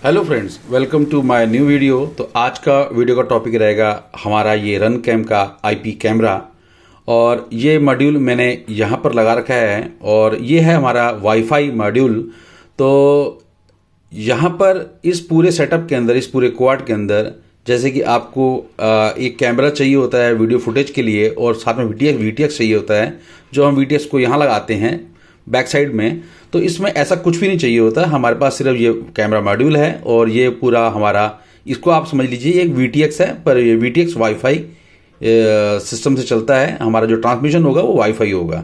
Hello friends, welcome to my new video. तो आज का वीडियो का टॉपिक रहेगा हमारा ये रन कैम का आईपी कैमरा। और ये मॉड्यूल मैंने यहाँ पर लगा रखा है और ये है हमारा वाईफाई मॉड्यूल। तो यहाँ पर इस पूरे सेटअप के अंदर, इस पूरे क्वाड के अंदर, जैसे कि आपको एक कैमरा चाहिए होता है वीडियो फुटेज के लिए और साथ में वीटीएक्स चाहिए होता है, जो हम वीटीएक्स को यहाँ लगाते हैं बैक साइड में। तो इसमें ऐसा कुछ भी नहीं चाहिए होता, हमारे पास सिर्फ ये कैमरा मॉड्यूल है और ये पूरा हमारा, इसको आप समझ लीजिए एक वीटीएक्स है, पर ये वीटीएक्स वाईफाई सिस्टम से चलता है। हमारा जो ट्रांसमिशन होगा वो वाईफाई होगा।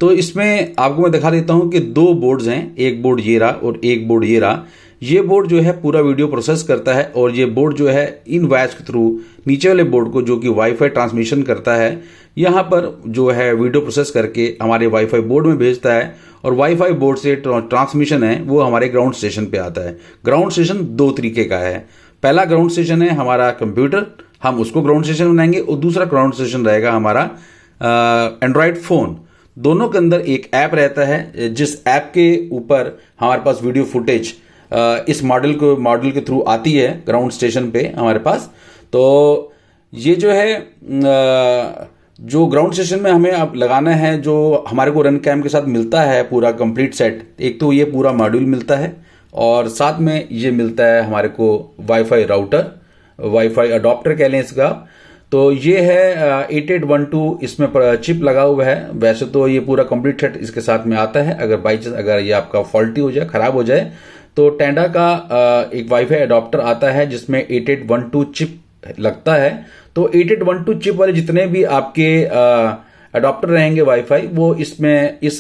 तो इसमें आपको मैं दिखा देता हूँ कि दो बोर्ड्स हैं, एक बोर्ड ये रहा और एक बोर्ड ये रहा। ये बोर्ड जो है पूरा वीडियो प्रोसेस करता है और ये बोर्ड जो है इन वायर्स के थ्रू नीचे वाले बोर्ड को, जो कि वाईफाई ट्रांसमिशन करता है, यहाँ पर जो है वीडियो प्रोसेस करके हमारे वाईफाई बोर्ड में भेजता है। और वाईफाई बोर्ड से ट्रांसमिशन है वो हमारे ग्राउंड स्टेशन पे आता है। ग्राउंड स्टेशन दो तरीके का है। पहला ग्राउंड स्टेशन है हमारा कंप्यूटर, हम उसको ग्राउंड स्टेशन बनाएंगे, और दूसरा ग्राउंड स्टेशन रहेगा हमारा एंड्रॉयड फोन। दोनों के अंदर एक ऐप रहता है, जिस ऐप के ऊपर हमारे पास वीडियो फुटेज इस मॉडल के थ्रू आती है ग्राउंड स्टेशन पे हमारे पास। तो ये जो है जो ग्राउंड स्टेशन में हमें अब लगाना है, जो हमारे को रन कैम के साथ मिलता है पूरा कंप्लीट सेट, एक तो ये पूरा मॉड्यूल मिलता है और साथ में ये मिलता है हमारे को वाईफाई राउटर, वाईफाई अडॉप्टर कह लें इसका। तो ये है 8812, इसमें चिप लगा हुआ है। वैसे तो ये पूरा कंप्लीट सेट इसके साथ में आता है। अगर बाई चांस अगर ये आपका फॉल्टी हो जाए, खराब हो जाए, तो टेंडा का एक वाईफाई अडॉप्टर आता है जिसमें 8812 चिप लगता है। तो 8812 चिप वाले जितने भी आपके अडॉप्टर रहेंगे वाईफाई, वो इसमें इस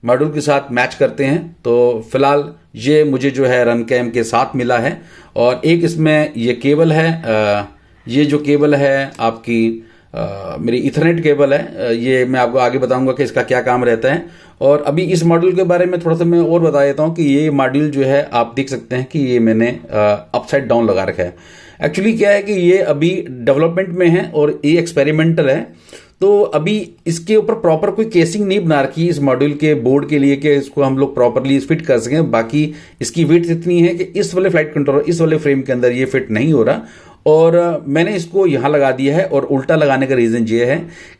मॉड्यूल के साथ मैच करते हैं। तो फिलहाल ये मुझे जो है रन कैम के साथ मिला है। और एक इसमें ये केबल है, ये जो केबल है आपकी मेरी इथरनेट केबल है। ये मैं आपको आगे बताऊंगा कि इसका क्या काम रहता है। और अभी इस मॉड्यूल के बारे में थोड़ा सा मैं और बता देता हूं कि ये मॉड्यूल जो है आप देख सकते हैं कि ये मैंने अपसाइड डाउन लगा रखा है। एक्चुअली क्या है कि ये अभी डेवलपमेंट में है और ये एक्सपेरिमेंटल है। तो अभी इसके ऊपर प्रॉपर कोई केसिंग नहीं बना रखी इस मॉड्यूल के बोर्ड के लिए कि इसको हम लोग प्रॉपरली फिट कर सकें। बाकी इसकी विड्थ इतनी है कि इस वाले फ्लाइट कंट्रोलर, इस वाले फ्रेम के अंदर ये फिट नहीं हो रहा। और मैंने इसको यहाँ लगा दिया है। और उल्टा लगाने का रीज़न ये है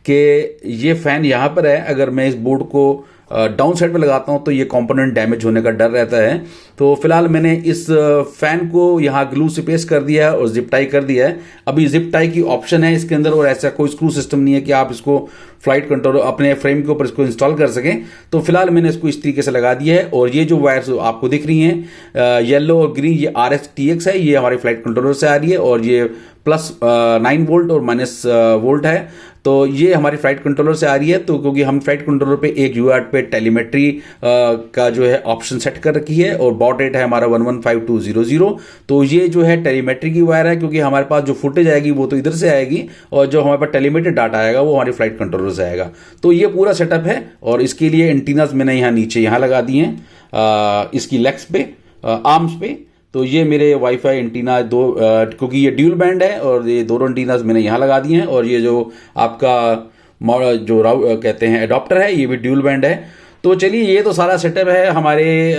कि ये फैन यहाँ पर है, अगर मैं इस बोर्ड को डाउन साइड पे लगाता हूं तो ये कंपोनेंट डैमेज होने का डर रहता है। तो फिलहाल मैंने इस फैन को यहाँ ग्लू से पेस्ट कर दिया है और जिप टाई कर दिया है। अभी जिप टाई की ऑप्शन है इसके अंदर, और ऐसा कोई स्क्रू सिस्टम नहीं है कि आप इसको फ्लाइट कंट्रोलर अपने फ्रेम के ऊपर इसको इंस्टॉल कर सकें। तो फिलहाल मैंने इसको इस तरीके से लगा दिया है। और ये जो वायर्स आपको दिख रही हैं येलो और ग्रीन, ये RX-TX है, ये हमारे फ्लाइट कंट्रोलर से आ रही है। और ये +9 वोल्ट और -वोल्ट है। तो ये हमारी फ्लाइट कंट्रोलर से आ रही है। तो क्योंकि हम फ्लाइट कंट्रोलर पे एक यूआर्ट पे टेलीमेट्री का जो है ऑप्शन सेट कर रखी है और बॉड रेट है हमारा 115200। तो ये जो है टेलीमेट्री की वायर है, क्योंकि हमारे पास जो फुटेज आएगी वो तो इधर से आएगी और जो हमारे पास टेलीमेट्री डाटा आएगा वो हमारी फ्लाइट कंट्रोलर से आएगा। तो ये पूरा सेटअप है। और इसके लिए एंटीनाज मैंने यहाँ नीचे यहाँ लगा दिए हैं इसकी लेग्स पे, आर्म्स पे। तो ये मेरे वाईफाई एंटीना दो, क्योंकि ये ड्यूल बैंड है और ये दोनों एंटीनाज मैंने यहाँ लगा दिए हैं। और ये जो आपका जो कहते हैं अडॉप्टर है, ये भी ड्यूल बैंड है। तो चलिए, ये तो सारा सेटअप है हमारे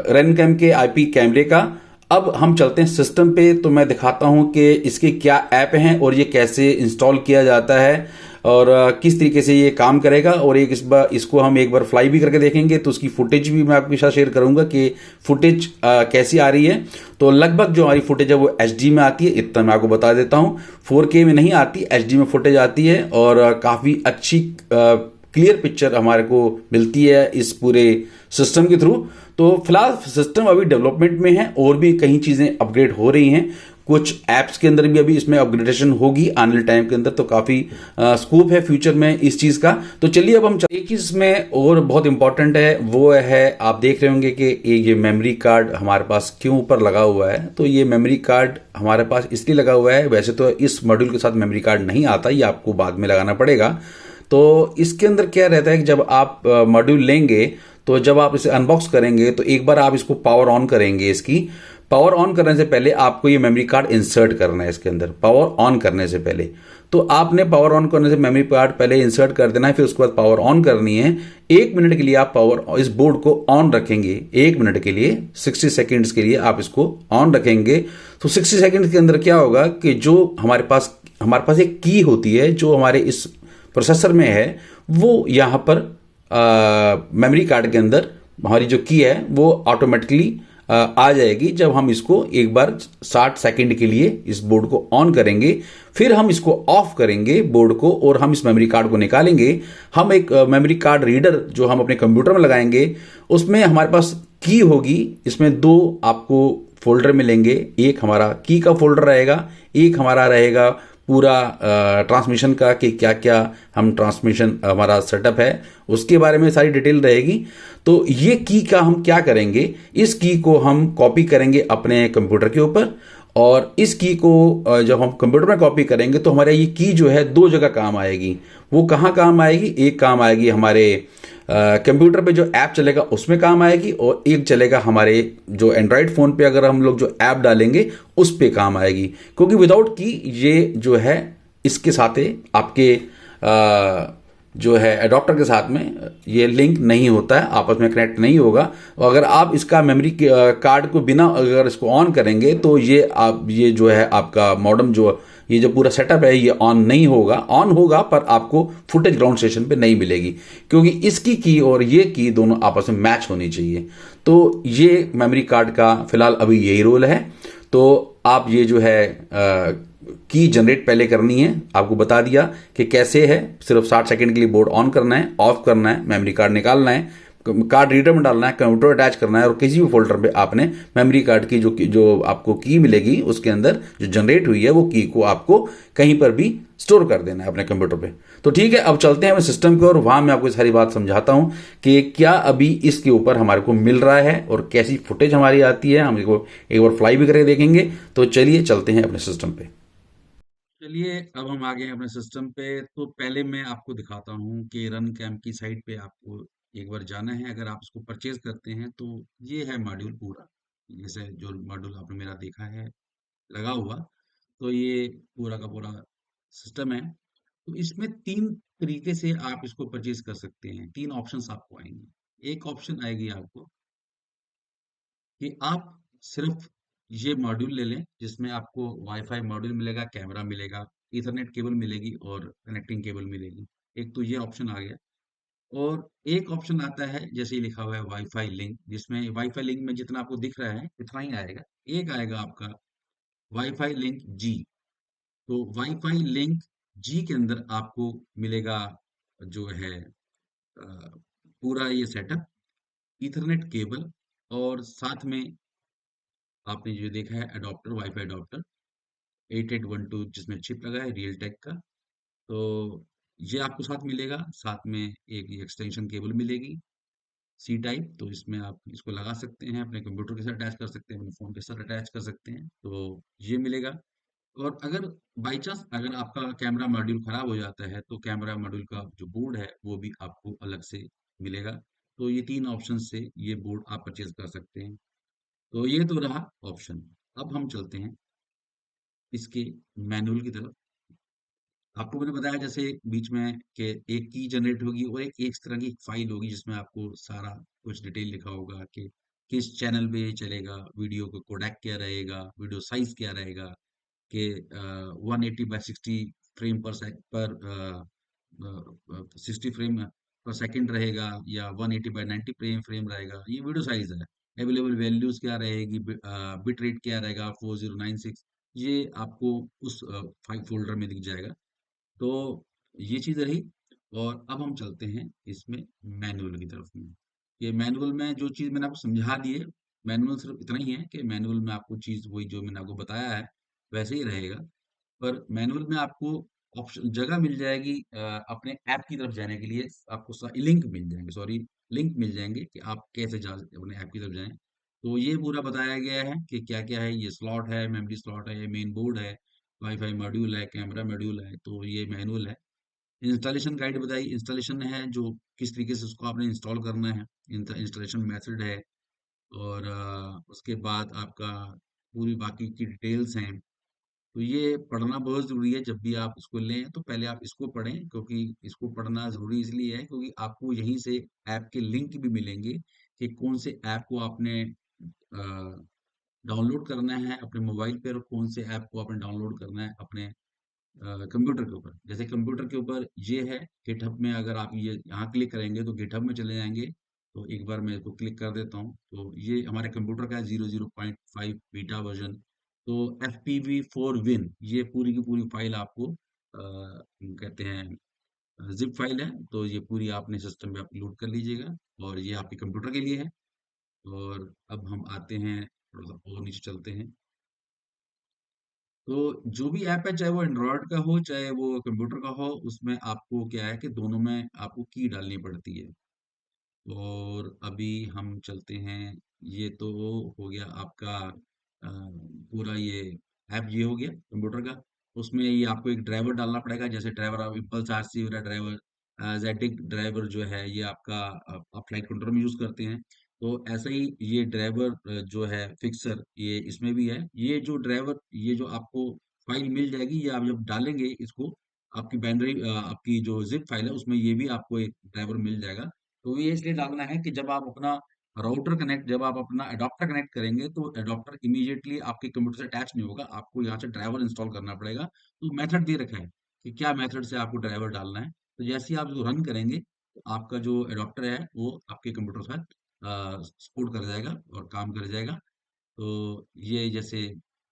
रन कैम के आईपी कैमरे का। अब हम चलते हैं सिस्टम पे, तो मैं दिखाता हूं कि इसके क्या ऐप हैं और ये कैसे इंस्टॉल किया जाता है और किस तरीके से ये काम करेगा। और इसको हम एक बार फ्लाई भी करके देखेंगे, तो उसकी फुटेज भी मैं आपके साथ शेयर करूंगा कि फुटेज कैसी आ रही है। तो लगभग जो हमारी फुटेज है वो HD में आती है, इतना मैं आपको बता देता हूं। 4K में नहीं आती, HD में फुटेज आती है और काफ़ी अच्छी क्लियर पिक्चर हमारे को मिलती है इस पूरे सिस्टम के थ्रू। तो फिलहाल सिस्टम अभी डेवलपमेंट में है और भी कई चीज़ें अपग्रेड हो रही हैं। कुछ ऐप्स के अंदर भी अभी इसमें अपग्रेडेशन होगी आने वाले टाइम के अंदर। तो काफ़ी स्कोप है फ्यूचर में इस चीज़ का। तो चलिए, अब हम एक चीज़ इसमें और बहुत इंपॉर्टेंट है, वो है आप देख रहे होंगे कि ये मेमोरी कार्ड हमारे पास क्यों ऊपर लगा हुआ है। तो ये मेमोरी कार्ड हमारे पास इसलिए लगा हुआ है, वैसे तो इस मॉड्यूल के साथ मेमोरी कार्ड नहीं आता, ये आपको बाद में लगाना पड़ेगा। तो इसके अंदर क्या रहता है कि जब आप मॉड्यूल लेंगे तो जब आप इसे अनबॉक्स करेंगे तो एक बार आप इसको पावर ऑन करेंगे। इसकी पावर ऑन करने से पहले आपको ये मेमोरी कार्ड इंसर्ट करना है इसके अंदर, पावर ऑन करने से पहले। तो आपने पावर ऑन करने से मेमोरी कार्ड पहले इंसर्ट कर देना है, फिर उसके बाद पावर ऑन करनी है। 1 मिनट के लिए आप पावर इस बोर्ड को ऑन रखेंगे, 1 मिनट के लिए, 60 सेकेंड्स के लिए आप इसको ऑन रखेंगे। तो 60 सेकेंड्स के अंदर क्या होगा कि जो हमारे पास एक की होती है जो हमारे इस प्रोसेसर में है, वो यहाँ पर मेमोरी कार्ड के अंदर हमारी जो की है वो ऑटोमेटिकली आ जाएगी जब हम इसको एक बार 60 सेकंड के लिए इस बोर्ड को ऑन करेंगे। फिर हम इसको ऑफ करेंगे बोर्ड को और हम इस मेमोरी कार्ड को निकालेंगे। हम एक मेमोरी कार्ड रीडर जो हम अपने कंप्यूटर में लगाएंगे, उसमें हमारे पास की होगी। इसमें दो आपको फोल्डर मिलेंगे, एक हमारा की का फोल्डर रहेगा, एक हमारा रहेगा पूरा ट्रांसमिशन का कि क्या क्या हम ट्रांसमिशन हमारा सेटअप है उसके बारे में सारी डिटेल रहेगी। तो ये की का हम क्या करेंगे, इस की को हम कॉपी करेंगे अपने कंप्यूटर के ऊपर, और इस की को जब हम कंप्यूटर में कॉपी करेंगे तो हमारे ये की जो है दो जगह काम आएगी। वो कहाँ काम आएगी, एक काम आएगी हमारे कंप्यूटर पे जो ऐप चलेगा उसमें काम आएगी, और एक चलेगा हमारे जो एंड्रॉयड फ़ोन पे अगर हम लोग जो ऐप डालेंगे उस पे काम आएगी। क्योंकि विदाउट की ये जो है इसके साथ आपके जो है एडॉप्टर के साथ में ये लिंक नहीं होता है, आपस में कनेक्ट नहीं होगा। और अगर आप इसका मेमोरी कार्ड को बिना अगर इसको ऑन करेंगे तो ये जो है आपका मॉडेम जो ये जो पूरा सेटअप है ये ऑन नहीं होगा। ऑन होगा पर आपको फुटेज ग्राउंड स्टेशन पे नहीं मिलेगी, क्योंकि इसकी की और ये की दोनों आपस में मैच होनी चाहिए। तो ये मेमोरी कार्ड का फिलहाल अभी यही रोल है। तो आप ये जो है की जनरेट पहले करनी है, आपको बता दिया कि कैसे है। सिर्फ 60 सेकंड के लिए बोर्ड ऑन करना है, ऑफ करना है, मेमोरी कार्ड निकालना है, कार्ड रीडर में डालना है, कंप्यूटर अटैच करना है, और किसी भी फोल्डर पे आपने मेमोरी कार्ड की जो आपको की मिलेगी उसके अंदर जो जनरेट हुई है वो की को आपको कहीं पर भी स्टोर कर देना है अपने कंप्यूटर पे। तो ठीक है, अब चलते हैं अपने सिस्टम की और वहां मैं आपको सारी बात समझाता हूं कि क्या अभी इसके ऊपर हमारे को मिल रहा है और कैसी फुटेज हमारी आती है। हम इसको एक बार फ्लाई भी करके देखेंगे। तो चलिए चलते हैं अपने सिस्टम पे। चलिए अब हम आ गए हैं अपने सिस्टम पे। तो पहले मैं आपको दिखाता हूँ कि रन कैम की साइट पे आपको एक बार जाना है। अगर आप इसको परचेज करते हैं तो ये है मॉड्यूल पूरा, जैसे जो मॉड्यूल आपने मेरा देखा है लगा हुआ, तो ये पूरा का पूरा सिस्टम है। तो इसमें 3 तरीके से आप इसको परचेज कर सकते हैं, 3 ऑप्शंस आपको आएंगे। एक ऑप्शन आएगी आपको कि आप सिर्फ ये मॉड्यूल ले लें जिसमें आपको वाईफाई मॉड्यूल मिलेगा, कैमरा मिलेगा, ईथरनेट केबल मिलेगी और कनेक्टिंग केबल मिलेगी। एक तो ये ऑप्शन आ गया। और एक ऑप्शन आता है जैसे ही लिखा हुआ है वाईफाई लिंक, जिसमें वाईफाई लिंक में जितना आपको दिख रहा है इतना ही आएगा। एक आएगा आपका वाईफाई लिंक जी। तो वाईफाई लिंक जी के अंदर आपको मिलेगा जो है पूरा ये सेटअप, ईथरनेट केबल, और साथ में आपने जो देखा है अडॉप्टर, वाईफाई अडॉप्टर 8812 जिसमें चिप लगा है रियल टेक का। तो ये आपको साथ मिलेगा। साथ में एक एक्सटेंशन केबल मिलेगी सी टाइप, तो इसमें आप इसको लगा सकते हैं, अपने कंप्यूटर के साथ अटैच कर सकते हैं, अपने फ़ोन के साथ अटैच कर सकते हैं। तो ये मिलेगा। और अगर बाई चांस अगर आपका कैमरा मॉड्यूल खराब हो जाता है तो कैमरा मॉड्यूल का जो बोर्ड है वो भी आपको अलग से मिलेगा। तो ये 3 ऑप्शन से ये बोर्ड आप परचेज कर सकते हैं। तो ये तो रहा ऑप्शन। अब हम चलते हैं इसके मैनुअल की तरफ। आपको मैंने बताया जैसे बीच में कि एक की जनरेट होगी और एक इस तरह की फाइल होगी जिसमें आपको सारा कुछ डिटेल लिखा होगा कि किस चैनल पे ये चलेगा, वीडियो का कोडेक क्या रहेगा, वीडियो साइज क्या रहेगा, कि 180 बाय 60 फ्रेम पर 60 फ्रेम पर सेकंड रहेगा या 180 बाय 90 फ्रेम रहेगा, ये वीडियो साइज है। अवेलेबल वैल्यूज क्या रहेगी, बिट रेट क्या रहेगा 4096, ये आपको उस फाइल फोल्डर में दिख जाएगा। तो ये चीज़ रही। और अब हम चलते हैं इसमें मैनुअल की तरफ में। ये मैनुअल में जो चीज़ मैंने आपको समझा दी है, मैनुअल सिर्फ इतना ही है कि मैनुअल में आपको चीज़ वही जो मैंने आपको बताया है वैसे ही रहेगा। पर मैनुअल में आपको ऑप्शन जगह मिल जाएगी अपने ऐप की तरफ जाने के लिए। आपको लिंक मिल जाएंगे, सॉरी, लिंक मिल जाएंगे कि आप कैसे जा अपने ऐप की तरफ जाएं। तो ये पूरा बताया गया है कि क्या क्या है। ये स्लॉट है, मेमोरी स्लॉट है, ये मेन बोर्ड है, वाईफाई मॉड्यूल है, कैमरा मॉड्यूल है। तो ये मैनुअल है। इंस्टॉलेशन गाइड बताई, इंस्टॉलेशन है जो किस तरीके से उसको आपने इंस्टॉल करना है, इंस्टॉलेशन मेथड है, और उसके बाद आपका पूरी बाकी की डिटेल्स हैं। तो ये पढ़ना बहुत ज़रूरी है, जब भी आप इसको लें तो पहले आप इसको पढ़ें, क्योंकि इसको पढ़ना ज़रूरी इसलिए है क्योंकि आपको यहीं से ऐप के लिंक भी मिलेंगे कि कौन से ऐप को आपने डाउनलोड करना है अपने मोबाइल पे और कौन से ऐप को आपने डाउनलोड करना है अपने कंप्यूटर के ऊपर। जैसे कंप्यूटर के ऊपर ये है गिटहब में, अगर आप ये यहाँ क्लिक करेंगे तो गिटहब में चले जाएंगे। तो एक बार मैं इसको क्लिक कर देता हूँ, तो ये हमारे कंप्यूटर का 00.5 बीटा वर्जन। तो FPV4 विन, ये पूरी की पूरी फाइल आपको कहते हैं जिप फाइल है, तो ये पूरी आपने सिस्टम में अपलोड कर लीजिएगा, और ये आपके कंप्यूटर के लिए है। और अब हम आते हैं, थोड़ा सा और नीचे चलते हैं। तो जो भी ऐप है, चाहे वो एंड्रॉयड का हो चाहे वो कंप्यूटर का हो, उसमें आपको क्या है कि दोनों में आपको की डालनी पड़ती है। और अभी हम चलते हैं, ये तो हो गया आपका पूरा ये ऐप, ये हो गया कंप्यूटर का। उसमें ये आपको एक ड्राइवर डालना पड़ेगा, जैसे ड्राइवर आप इम्पल्स आरसी वाला ड्राइवर, जेटिक ड्राइवर जो है ये आपका आप फ्लाइट कंट्रोल में यूज करते हैं। तो ऐसा ही ये ड्राइवर जो है फिक्सर, ये इसमें भी है। ये जो ड्राइवर, ये जो आपको फाइल मिल जाएगी, ये आप जब डालेंगे इसको, आपकी बाइनरी आपकी जो जिप फाइल है उसमें ये भी आपको एक ड्राइवर मिल जाएगा। तो ये इसलिए डालना है कि जब आप अपना अडॉप्टर कनेक्ट करेंगे तो अडॉप्टर इमीडिएटली आपके कंप्यूटर से अटैच नहीं होगा, आपको यहाँ से ड्राइवर इंस्टॉल करना पड़ेगा। तो मेथड दे रखा है कि क्या मेथड से आपको ड्राइवर डालना है। तो जैसे ही आप जो रन करेंगे, तो आपका जो अडॉप्टर है वो आपके कंप्यूटर के साथ सपोर्ट कर जाएगा और काम कर जाएगा। तो ये जैसे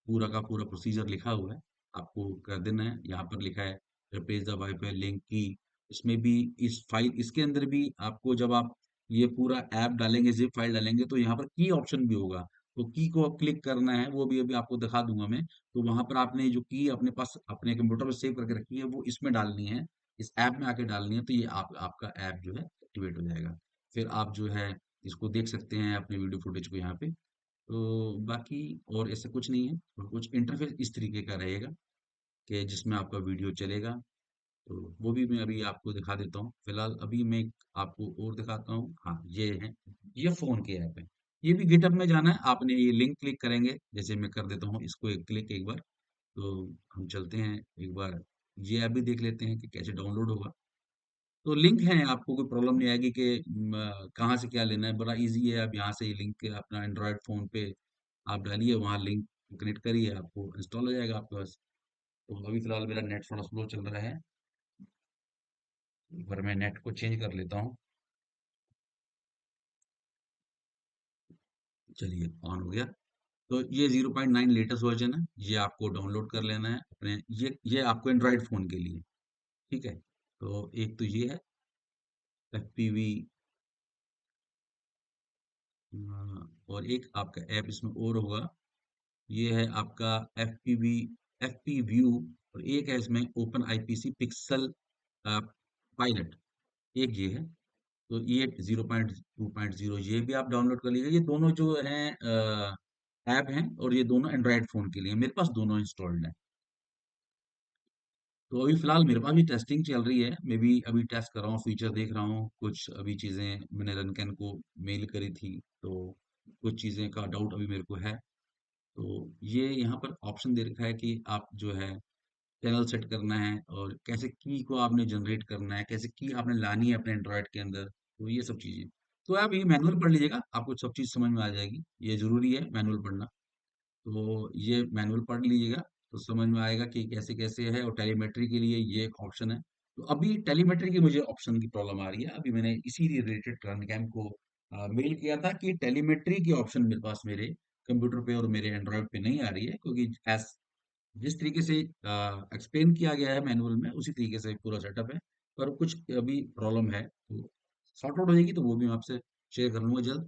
पूरा का पूरा प्रोसीजर लिखा हुआ है, आपको कर देना है। यहाँ पर लिखा है रिप्लेस द वाईफाई लिंक की। इसमें भी इस फाइल इसके अंदर भी आपको, जब आप ये पूरा ऐप डालेंगे, जिप फाइल डालेंगे, तो यहाँ पर की ऑप्शन भी होगा। तो की को क्लिक करना है, वो भी अभी आपको दिखा दूंगा मैं। तो वहां पर आपने जो की अपने पास अपने कंप्यूटर में सेव करके रखी है, वो इसमें डालनी है, इस ऐप में आके डालनी है। तो ये आपका ऐप जो है एक्टिवेट हो जाएगा। फिर आप जो है इसको देख सकते हैं अपने वीडियो फुटेज को यहाँ पे। तो बाकी और ऐसा कुछ नहीं है, और कुछ इंटरफेस इस तरीके का रहेगा कि जिसमें आपका वीडियो चलेगा। तो वो भी मैं अभी आपको दिखा देता हूँ। फिलहाल अभी मैं आपको और दिखाता हूँ। हाँ, ये है, ये फोन के ऐप है। ये भी गिटहब में जाना है, आपने ये लिंक क्लिक करेंगे, जैसे मैं कर देता हूँ इसको एक क्लिक एक बार। तो हम चलते हैं एक बार, ये ऐप भी देख लेते हैं कि कैसे डाउनलोड होगा। तो लिंक है, आपको कोई प्रॉब्लम नहीं आएगी कि कहाँ से क्या लेना है, बड़ा इजी है। आप यहाँ से ये लिंक अपना एंड्रॉयड फोन पे आप डालिए, वहाँ लिंक कनेक्ट करिए, आपको इंस्टॉल हो जाएगा आपके पास। तो अभी फिलहाल मेरा नेट थोड़ा स्लो चल रहा है, एक बार मैं नेट को चेंज कर लेता हूँ। चलिए, ऑन हो गया। तो ये 0.9 लेटेस्ट वर्जन है, ये आपको डाउनलोड कर लेना है अपने, ये आपको एंड्रॉयड फोन के लिए। ठीक है, तो एक तो ये है FPV, और एक आपका ऐप इसमें और होगा, ये है आपका FPV, FP व्यू। और एक है इसमें ओपन IPC पिक्सल पायलट, एक ये है। तो ये 0.2.0 ये भी आप डाउनलोड कर लीजिए। ये दोनों जो हैं ऐप हैं, और ये दोनों एंड्रॉयड फोन के लिए, मेरे पास दोनों इंस्टॉल्ड हैं। तो अभी फिलहाल मेरे पास भी टेस्टिंग चल रही है, मैं भी अभी टेस्ट कर रहा हूँ, फीचर देख रहा हूँ। कुछ अभी चीज़ें मैंने रनकैन को मेल करी थी, तो कुछ चीज़ें का डाउट अभी मेरे को है। तो ये यहाँ पर ऑप्शन दे रखा है कि आप जो है चैनल सेट करना है, और कैसे की को आपने जनरेट करना है, कैसे की आपने लानी है अपने एंड्रॉयड के अंदर, तो ये सब चीज़ें। तो आप ये मैनुअल पढ़ लीजिएगा, आपको सब चीज़ समझ में आ जाएगी। ये ज़रूरी है मैनुअल पढ़ना। तो ये मैनुअल पढ़ लीजिएगा, तो समझ में आएगा कि कैसे कैसे है। और टेलीमेट्री के लिए ये एक ऑप्शन है। तो अभी टेलीमेट्री की मुझे ऑप्शन की प्रॉब्लम आ रही है, अभी मैंने इसी रिलेटेड रनकैम को मेल किया था कि टेलीमेट्री की ऑप्शन मेरे पास मेरे कंप्यूटर पे और मेरे एंड्रॉयड पे नहीं आ रही है, क्योंकि एज जिस तरीके से एक्सप्लेन किया गया है मैनुअल में, उसी तरीके से पूरा सेटअप है। पर कुछ अभी प्रॉब्लम है, तो सॉर्ट आउट हो जाएगी, तो वो भी मैं आपसे शेयर कर लूंगा जल्द।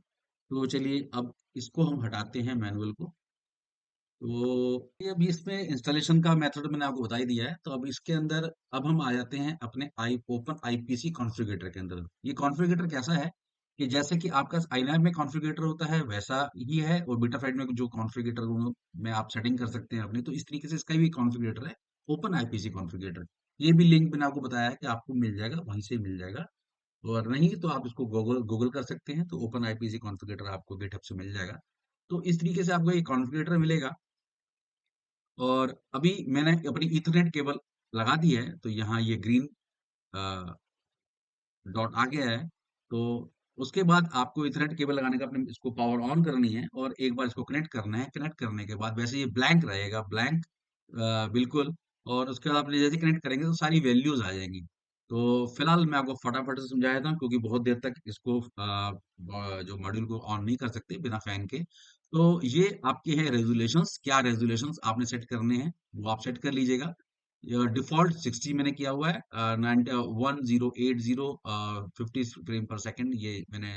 तो चलिए, अब इसको हम हटाते हैं मैनुअल को। तो ये अभी इसमें इंस्टॉलेशन का मेथड मैंने आपको बता ही दिया है। तो अब इसके अंदर अब हम आ जाते हैं अपने ओपन आईपीसी कॉन्फ़िगरेटर के अंदर। ये कॉन्फ़िगरेटर कैसा है कि जैसे कि आपका आईनैब में कॉन्फ़िगरेटर होता है, वैसा ही है। और बीटाफाइट में जो कॉन्फ़िगरेटर में आप सेटिंग कर सकते हैं अपनी, तो इस तरीके से इसका भी कॉन्फ़िगरेटर है, ओपन आईपीसी कॉन्फ़िगरेटर। ये भी लिंक मैंने आपको बताया है कि आपको मिल जाएगा, वहीं से मिल जाएगा। और नहीं तो आप इसको गूगल गूगल कर सकते हैं, तो ओपन आईपीसी कॉन्फ़िगरेटर आपको गिटहब से मिल जाएगा। तो इस तरीके से आपको ये कॉन्फ़िगरेटर मिलेगा। और अभी मैंने अपनी ईथरनेट केबल लगा दी है, तो यहाँ ये ग्रीन अ, डॉट आ गया है। तो उसके बाद आपको ईथरनेट केबल लगाने का अपने इसको पावर ऑन करनी है और एक बार इसको कनेक्ट करना है। कनेक्ट करने के बाद वैसे ये ब्लैंक रहेगा, ब्लैंक बिल्कुल। और उसके बाद आप जैसे कनेक्ट करेंगे तो सारी वैल्यूज़ आ जाएँगी। तो फिलहाल मैं आपको फटाफट से समझा देता हूँ क्योंकि बहुत देर तक इसको जो मॉड्यूल को ऑन नहीं कर सकते बिना फैन के। तो ये आपके हैं रेज़ोल्यूशंस, क्या रेज़ोल्यूशंस आपने सेट करने हैं, वो आप सेट कर लीजिएगा। डिफ़ॉल्ट 60 मैंने किया हुआ है, 1080 50 फ्रेम पर सेकंड ये मैंने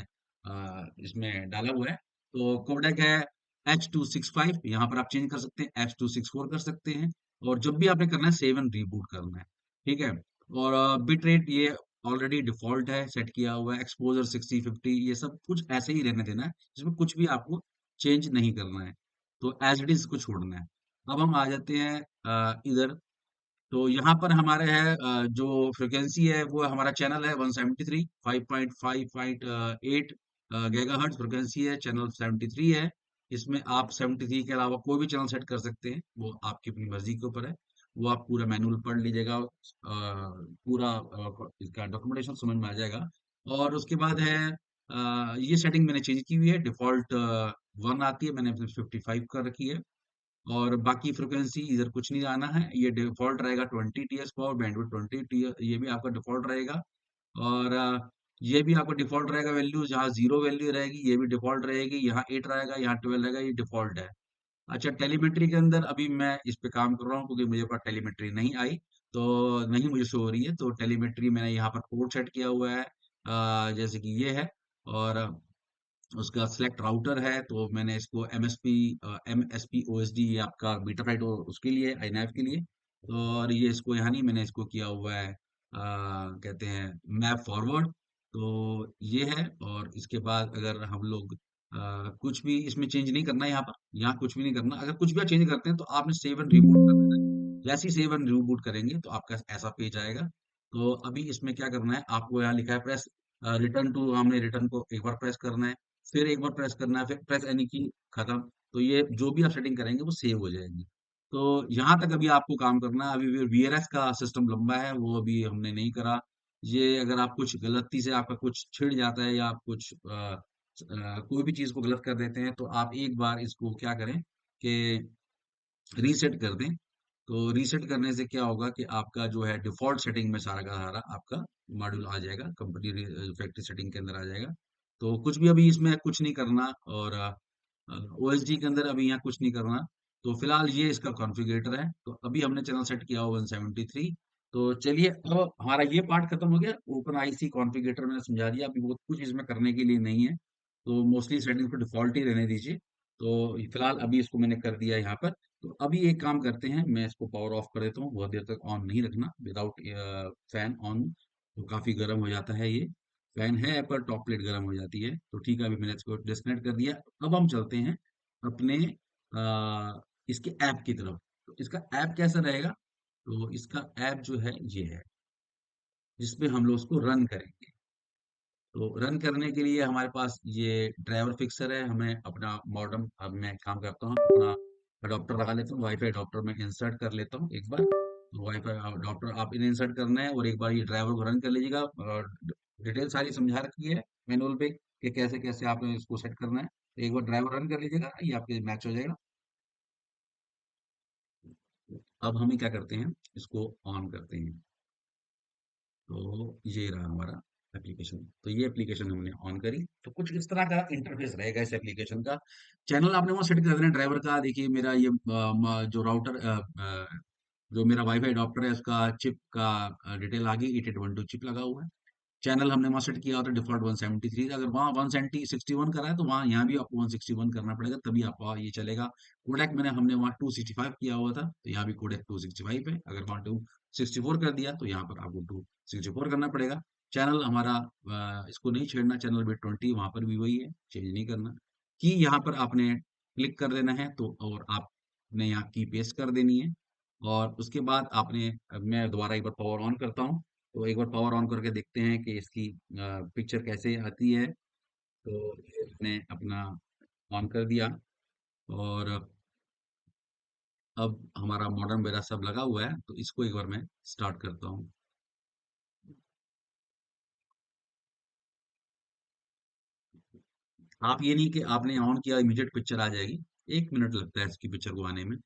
इसमें डाला हुआ है। तो कोडेक है H.265, यहाँ पर आप चेंज कर सकते हैं, H.264 कर सकते हैं। और जब भी आपने करना है सेव एंड रीबूट करना है, ठीक है। और बिट रेट ये ऑलरेडी डिफ़ॉल्ट है, सेट किया हुआ है। एक्सपोज़र 60 50 ये सब कुछ ऐसे ही रहने देना है, इसमें कुछ भी आपको चेंज नहीं करना है। तो एज़ इट इज़ इसको छोड़ना है। अब हम आ जाते हैं इधर। तो यहाँ पर हमारे है जो फ्रीक्वेंसी है वो हमारा चैनल है 173 5.5.8 गीगाहर्ट्ज फ्रीक्वेंसी है, चैनल 73 है। इसमें आप 73 के अलावा कोई भी चैनल सेट कर सकते हैं, वो आपकी अपनी मर्जी के ऊपर है। वो आप पूरा मैनुअल पढ़ लीजिएगा, पूरा इसका डॉक्यूमेंटेशन समझ में आ जाएगा। और उसके बाद है ये सेटिंग मैंने चेंज की हुई है, डिफॉल्ट 1 आती है, मैंने 55 कर रखी है। और बाकी फ्रीक्वेंसी इधर कुछ नहीं आना है, ये डिफ़ॉल्ट रहेगा 20 टीएस पर, बैंडविड्थ 20 टी ये भी आपका डिफ़ॉल्ट रहेगा। और ये भी आपका डिफ़ॉल्ट रहेगा वैल्यू, जहाँ 0 वैल्यू रहेगी ये भी डिफ़ॉल्ट रहेगी, यहाँ 8 रहेगा, यहाँ 12 रहेगा, ये डिफ़ॉल्ट है। अच्छा, टेलीमेट्री के अंदर अभी मैं इस पे काम कर रहा हूँ क्योंकि मुझे पास टेलीमेट्री नहीं आई, तो नहीं मुझे शो हो रही है, तो टेलीमेट्री मैंने यहाँ पर पोर्ट सेट किया हुआ है, जैसे कि ये है। और उसका सिलेक्ट राउटर है, तो मैंने इसको एमएसपी ओएसडी, ये आपका बीटाफाइट उसके लिए, आईनैव के लिए। और ये इसको यहाँ नहीं, मैंने इसको किया हुआ है कहते हैं मैप फॉरवर्ड। तो ये है। और इसके बाद अगर हम लोग कुछ भी इसमें चेंज नहीं करना है, यहाँ कुछ भी नहीं करना। अगर कुछ भी आप चेंज करते हैं तो आपने सेव एंड रिबूट करना है। जैसे ही सेव एंड रिबूट करेंगे तो आपका ऐसा पेज आएगा। तो अभी इसमें क्या करना है, आपको यहाँ लिखा है प्रेस रिटर्न टू, हमने रिटर्न को एक बार प्रेस करना है, फिर एक बार प्रेस करना है, फिर प्रेस एनी की, खत्म। तो ये जो भी आप सेटिंग करेंगे वो सेव हो जाएगी। तो यहाँ तक अभी आपको काम करना है। अभी वीआरएस का सिस्टम लंबा है, वो अभी हमने नहीं करा। ये अगर आप कुछ गलती से आपका कुछ छिड़ जाता है या आप कुछ कोई भी चीज को गलत कर देते हैं, तो आप एक बार इसको क्या करें कि रीसेट कर दें। तो रीसेट करने से क्या होगा कि आपका जो है डिफॉल्ट सेटिंग में सारा का सारा आपका मॉड्यूल आ जाएगा, कंपनी फैक्ट्री सेटिंग के अंदर आ जाएगा। तो कुछ भी अभी इसमें कुछ नहीं करना। और ओएसडी के अंदर अभी यहाँ कुछ नहीं करना। तो फिलहाल ये इसका कॉन्फ़िगरेटर है। तो अभी हमने चैनल सेट किया हुआ 173। तो चलिए, अब हमारा ये पार्ट खत्म हो गया। ओपन आईसी कॉन्फ़िगरेटर मैंने समझा दिया, अभी बहुत कुछ इसमें करने के लिए नहीं है। तो मोस्टली सेटिंग को डिफॉल्ट ही रहने दीजिए। तो फिलहाल अभी इसको मैंने कर दिया यहाँ पर। तो अभी एक काम करते हैं, मैं इसको पावर ऑफ कर देता हूँ, बहुत देर तक ऑन नहीं रखना विदाउट फैन ऑन, तो काफी गर्म हो जाता है ये। फैन है पर टॉप प्लेट गर्म हो जाती है। तो ठीक है, अभी मैंने इसको डिस्कनेक्ट कर दिया। अब हम चलते हैं अपने इसके ऐप की तरफ। तो इसका ऐप कैसा रहेगा, तो इसका ऐप जो है ये है, जिसमें हम लोग उसको रन करेंगे। तो रन करने के लिए हमारे पास ये ड्राइवर फिक्सर है, हमें अपना मॉडेम, अब मैं काम करता हूँ अपना अडॉप्टर लगा लेता हूँ, वाईफाई अडॉप्टर में इंसर्ट कर लेता हूँ एक बार। तो वाईफाई अडॉप्टर आप इन्हें इंसर्ट करना है और एक बार ये ड्राइवर को रन कर लीजिएगा। और डिटेल सारी समझा रखी है मैनुअल पे कि कैसे कैसे आपने इसको सेट करना है। तो एक बार ड्राइवर रन कर लीजिएगा, ये आपके मैच हो जाएगा। अब हम क्या करते हैं, इसको ऑन करते हैं। तो ये रहा हमारा एप्लीकेशन। तो ये एप्लीकेशन हमने ऑन करी, तो कुछ इस तरह का इंटरफेस रहेगा इस एप्लीकेशन का। चैनल आपने वहाँ सेट कर देना ड्राइवर का। देखिए मेरा ये जो राउटर जो मेरा वाईफाई अडॉप्टर है उसका चिप का डिटेल आ गई, 8812 चिप लगा हुआ है। चैनल हमने वहाँ सेट किया होता है डिफॉल्ट 173, अगर वहाँ 161 करा है तो वहाँ यहाँ भी आपको 161 करना पड़ेगा, तभी आपको ये चलेगा। कोडेक मैंने हमने वहाँ 265 किया हुआ था, तो यहाँ भी कोडेक 265 है। अगर वहाँ 264 कर दिया तो यहाँ पर आपको 264 करना पड़ेगा। चैनल हमारा इसको नहीं छेड़ना, चैनल बिट 20 वहाँ पर भी वही है, चेंज नहीं करना। की यहाँ पर आपने क्लिक कर देना है, तो और आपने यहाँ की पेस्ट कर देनी है। और उसके बाद आपने मैं दोबारा एक बार पावर ऑन करता हूँ। तो एक बार पावर ऑन करके देखते हैं कि इसकी पिक्चर कैसे आती है। तो ये मैंने अपना ऑन कर दिया और अब हमारा मॉडेम वगैरह सब लगा हुआ है, तो इसको एक बार मैं स्टार्ट करता हूँ। आप ये नहीं कि आपने ऑन किया इमीडिएट पिक्चर आ जाएगी, 1 मिनट लगता है इसकी पिक्चर को आने में।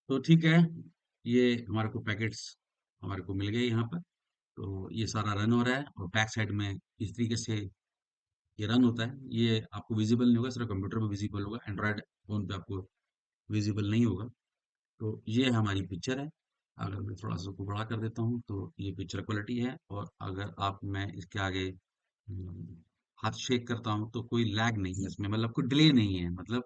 तो ठीक है, ये हमारे को पैकेट्स हमारे को मिल गए यहाँ पर। तो ये सारा रन हो रहा है और बैक साइड में इस तरीके से ये रन होता है। ये आपको विजिबल नहीं होगा, सिर्फ कंप्यूटर पे विजिबल होगा, एंड्रॉयड फोन पे आपको विजिबल नहीं होगा। तो ये हमारी पिक्चर है। अगर मैं थोड़ा सा उसको बड़ा कर देता हूँ तो ये पिक्चर क्वालिटी है। और अगर आप मैं इसके आगे हाथ शेक करता हूँ तो कोई लैग नहीं है इसमें, मतलब कोई डिले नहीं है। मतलब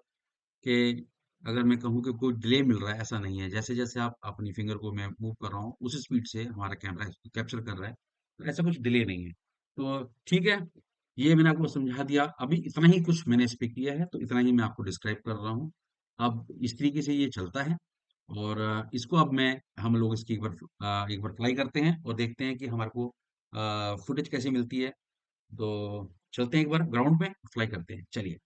कि अगर मैं कहूँ कि कोई डिले मिल रहा है, ऐसा नहीं है। जैसे जैसे आप अपनी फिंगर को मैं मूव कर रहा हूँ उस स्पीड से हमारा कैमरा इसको कैप्चर कर रहा है, तो ऐसा कुछ डिले नहीं है। तो ठीक है, ये मैंने आपको समझा दिया। अभी इतना ही कुछ मैंने इस पे किया है, तो इतना ही मैं आपको डिस्क्राइब कर रहा हूँ। अब इस तरीके से ये चलता है। और इसको अब मैं हम लोग इसकी एक बार ट्राई करते हैं और देखते हैं कि हमारे को फुटेज कैसे मिलती है। तो चलते हैं एक बार ग्राउंड में, फ्लाई करते हैं, चलिए।